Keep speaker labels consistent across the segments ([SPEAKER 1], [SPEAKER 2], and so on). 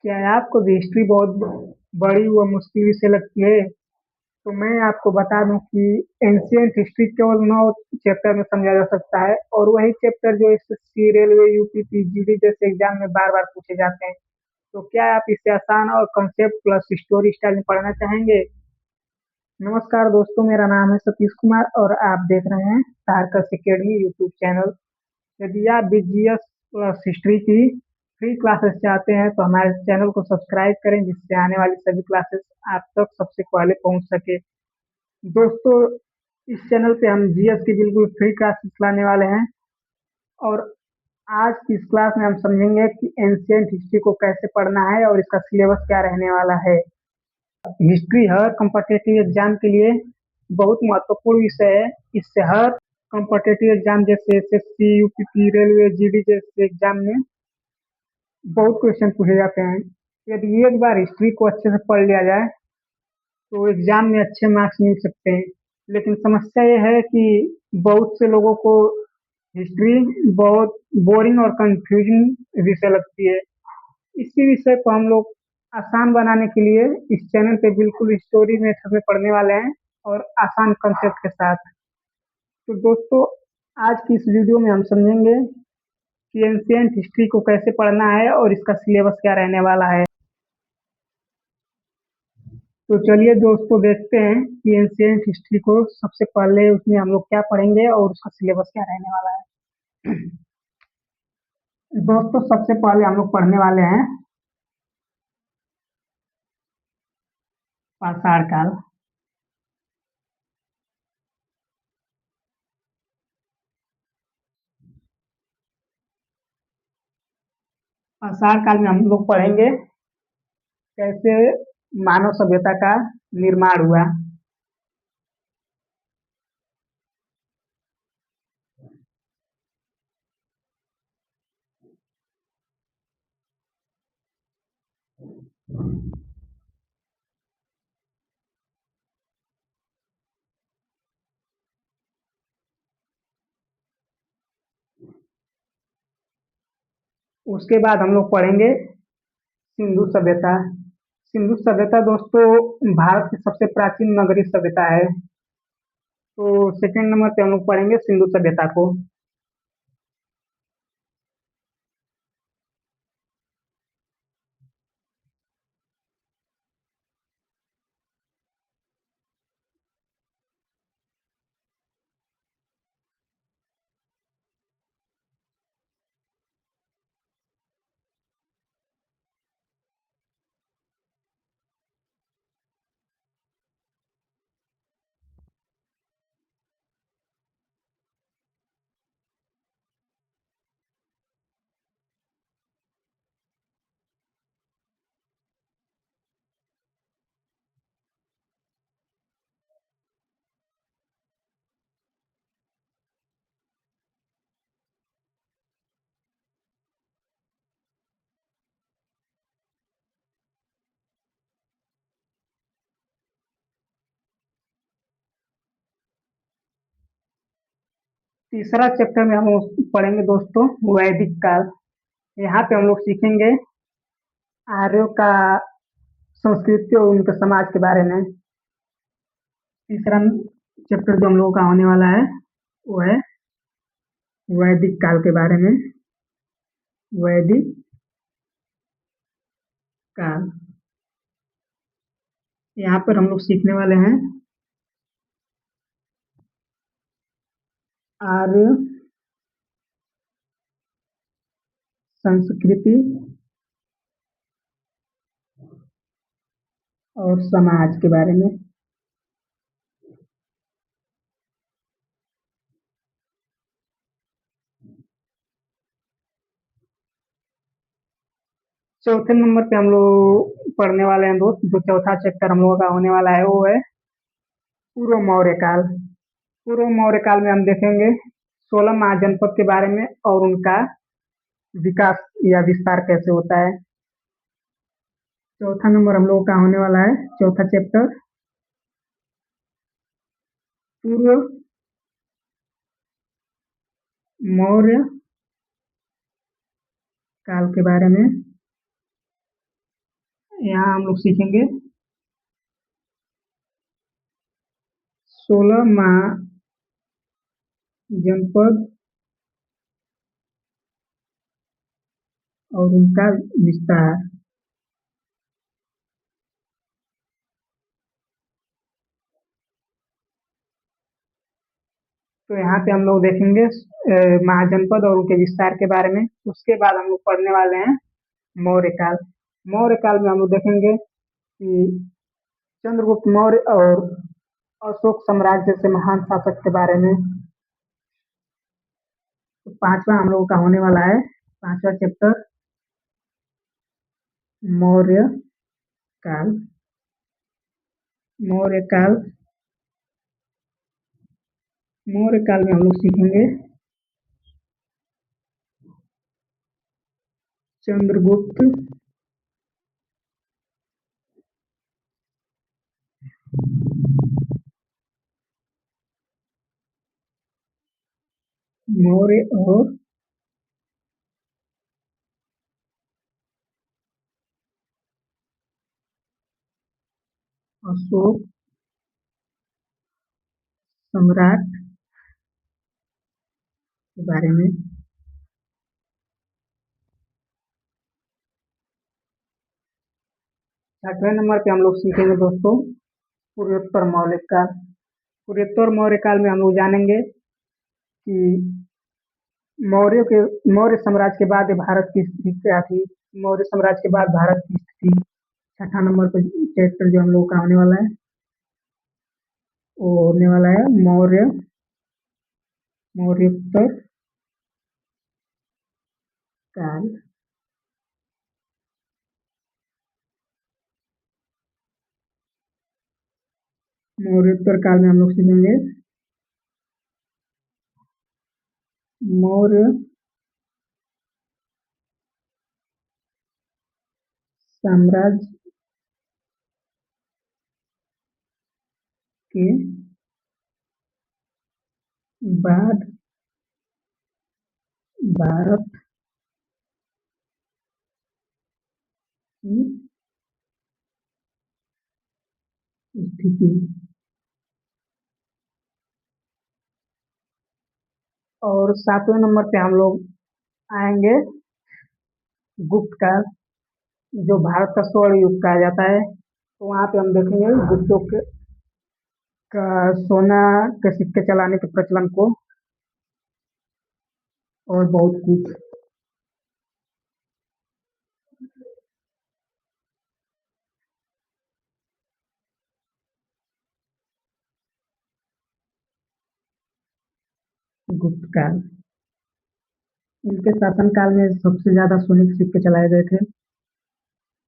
[SPEAKER 1] क्या आपको भी हिस्ट्री बहुत बड़ी व मुश्किल विषय लगती है? तो मैं आपको बता दूं कि एंशियंट हिस्ट्री केवल 9 चैप्टर में समझा जा सकता है और वही चैप्टर जो एसएससी, रेलवे, यूपीपी, जीडी जैसे एग्जाम में बार-बार पूछे जाते हैं। तो क्या आप इसे आसान और कंसेप्ट प्लस स्टोरी स्टाइल में पढ़ना चाहेंगे? नमस्कार दोस्तों, मेरा नाम है सतीश कुमार और आप देख रहे हैं तारकस एकेडमी यूट्यूब चैनल। यदि आप भी जीएस प्लस हिस्ट्री की फ्री क्लासेस चाहते हैं तो हमारे चैनल को सब्सक्राइब करें जिससे आने वाली सभी क्लासेस आप तक सबसे पहले पहुंच सके। दोस्तों, इस चैनल पे हम जीएस की बिल्कुल फ्री क्लासेस लाने वाले हैं और आज की इस क्लास में हम समझेंगे कि एंशियंट हिस्ट्री को कैसे पढ़ना है और इसका सिलेबस क्या रहने वाला है। हिस्ट्री हर कॉम्पिटिटिव एग्जाम के लिए बहुत महत्वपूर्ण विषय है। इससे हर कॉम्पिटिटिव एग्जाम जैसे एसएससी, यूपीपी, रेलवे, जीडी जैसे एग्जाम में बहुत क्वेश्चन पूछे जाते हैं। यदि एक बार हिस्ट्री को अच्छे से पढ़ लिया जाए तो एग्जाम में अच्छे मार्क्स मिल सकते हैं। लेकिन समस्या ये है कि बहुत से लोगों को हिस्ट्री बहुत बोरिंग और कंफ्यूजिंग विषय लगती है। इसी विषय को हम लोग आसान बनाने के लिए इस चैनल पे बिल्कुल स्टोरी मेथड में पढ़ने वाले हैं और आसान कंसेप्ट के साथ। तो दोस्तों, आज की इस वीडियो में हम समझेंगे कि एंशियंट हिस्ट्री को कैसे पढ़ना है और इसका सिलेबस क्या रहने वाला है। तो चलिए दोस्तों, देखते हैं कि एंशियंट हिस्ट्री को सबसे पहले उसमें हम लोग क्या पढ़ेंगे और उसका सिलेबस क्या रहने वाला है। दोस्तों, सबसे पहले हम लोग पढ़ने वाले हैं पाषाण काल। पाषाण काल में हम लोग पढ़ेंगे कैसे मानव सभ्यता का निर्माण हुआ। उसके बाद हम लोग पढ़ेंगे सिंधु सभ्यता। सिंधु सभ्यता दोस्तों भारत की सबसे प्राचीन नगरीय सभ्यता है। तो सेकंड नंबर पे हम लोग पढ़ेंगे सिंधु सभ्यता को। तीसरा चैप्टर में हम लोग पढ़ेंगे दोस्तों वैदिक काल। यहाँ पे हम लोग सीखेंगे आर्यों का संस्कृति और उनके समाज के बारे में। तीसरा चैप्टर जो हम लोगों का होने वाला है वो है वैदिक काल के बारे में। वैदिक काल, यहाँ पर हम लोग सीखने वाले हैं आर्य संस्कृति और समाज के बारे में। चौथे नंबर पे हम लोग पढ़ने वाले हैं दोस्त, जो चौथा चैप्टर हम लोगों का होने वाला है वो है पूर्व मौर्य काल। पूर्व मौर्य काल में हम देखेंगे 16 महाजनपद के बारे में और उनका विकास या विस्तार कैसे होता है। चौथा नंबर हम लोगों का होने वाला है चौथा चैप्टर पूर्व मौर्य काल के बारे में। यहाँ हम लोग सीखेंगे 16 महाजनपद और उनका विस्तार। तो यहाँ पे हम लोग देखेंगे महाजनपद और उनके विस्तार के बारे में। उसके बाद हम लोग पढ़ने वाले हैं मौर्य काल। मौर्य काल में हम लोग देखेंगे कि चंद्रगुप्त मौर्य और अशोक साम्राज्य जैसे महान शासक के बारे में। तो पांचवा हम लोगों का होने वाला है, पांचवा चैप्टर, मौर्य काल। मौर्य काल, मौर्य काल में हम लोग सीखेंगे चंद्रगुप्त मौर्य और अशोक सम्राट के बारे में। 6वें नंबर पे हम लोग सीखेंगे दोस्तों पूर्वोत्तर मौर्य काल। पूर्वोत्तर मौर्य काल में हम लोग जानेंगे कि मौर्य के मौर्य साम्राज्य के बाद भारत की स्थिति क्या थी। मौर्य साम्राज्य के बाद भारत की स्थिति। छठा नंबर पर चैप्टर जो हम लोग का होने वाला है वो होने वाला है मौर्योत्तर काल। मौर्योत्तर काल में हम लोग सीखेंगे मौर्य साम्राज्य के बाद भारत की स्थिति। और 7वें नंबर पे हम लोग आएंगे गुप्त काल, जो भारत का स्वर्ण युग कहा जाता है। तो वहाँ पे हम देखेंगे गुप्तों का सोना के सिक्के चलाने के प्रचलन को और बहुत कुछ। गुप्त काल, इनके शासनकाल में सबसे ज्यादा सोने के सिक्के चलाए गए थे,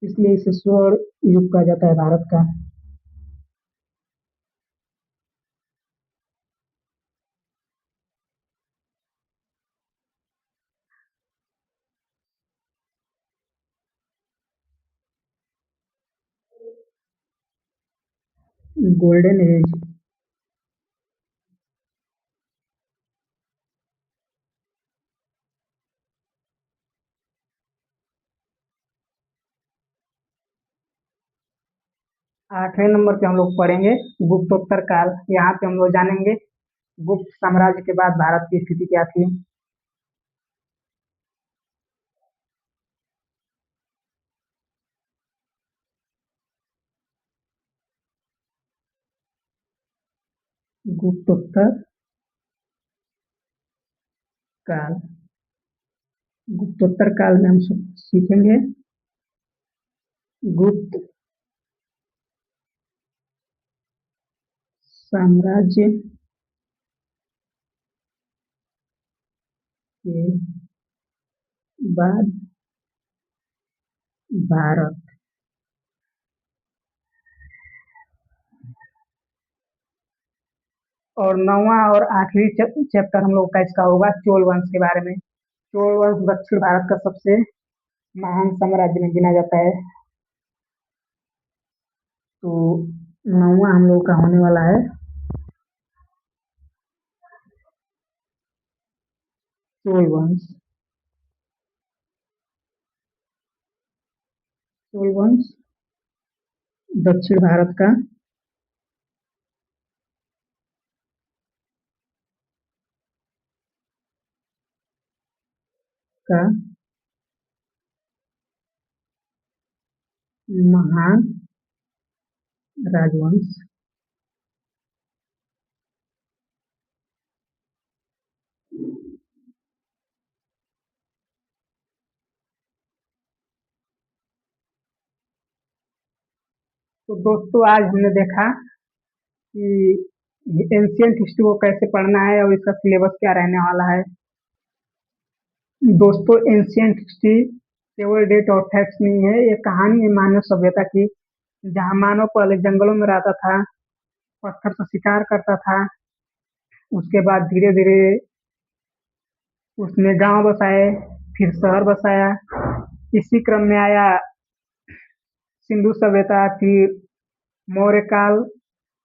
[SPEAKER 1] इसलिए इसे स्वर्ण युग कहा जाता है भारत का। Golden age. 8वें नंबर पे हम लोग पढ़ेंगे गुप्तोत्तर काल। यहाँ पे हम लोग जानेंगे गुप्त साम्राज्य के बाद भारत की स्थिति क्या थी। गुप्तोत्तर काल, गुप्तोत्तर काल में हम सीखेंगे गुप्त साम्राज्य के बाद भारत। और 9वां और आखिरी चैप्टर हम लोग का इसका होगा चोल वंश के बारे में। चोल वंश दक्षिण भारत का सबसे महान साम्राज्य में गिना जाता है। तो 9वां हम लोग का होने वाला है चोल वंश। चोल वंश दक्षिण भारत का महान राजवंश। तो दोस्तों आज हमने देखा कि एंशियंट हिस्ट्री को कैसे पढ़ना है और इसका सिलेबस क्या रहने वाला है। दोस्तों एंशियंट हिस्ट्री केवल डेट और फैक्ट्स नहीं है, ये कहानी है मानव सभ्यता की, जहाँ मानव पहले जंगलों में रहता था, पत्थर से शिकार करता था। उसके बाद धीरे धीरे उसने गांव बसाए, फिर शहर बसाया। इसी क्रम में आया सिंधु सभ्यता, फिर मौर्य काल,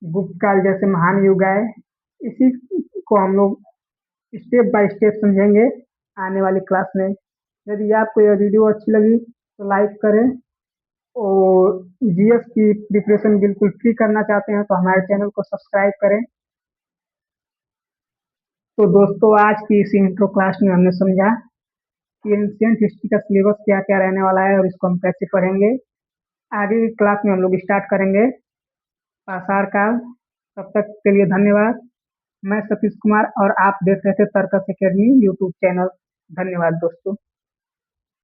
[SPEAKER 1] गुप्त काल जैसे महान युग आए। इसी को हम लोग स्टेप बाय स्टेप समझेंगे आने वाली क्लास में। यदि आपको यह वीडियो अच्छी लगी तो लाइक करें, और जीएस की प्रिपरेशन बिल्कुल फ्री करना चाहते हैं तो हमारे चैनल को सब्सक्राइब करें। तो दोस्तों आज की इस इंट्रो क्लास में हमने समझा कि एंशियंट हिस्ट्री का सिलेबस क्या क्या रहने वाला है और इसको हम कैसे पढ़ेंगे। आगे की क्लास में हम लोग स्टार्ट करेंगे पाषाण काल। तब तक के लिए धन्यवाद। मैं सतीश कुमार और आप देख रहे थे तर्कस एकेडमी यूट्यूब चैनल। धन्यवाद दोस्तों।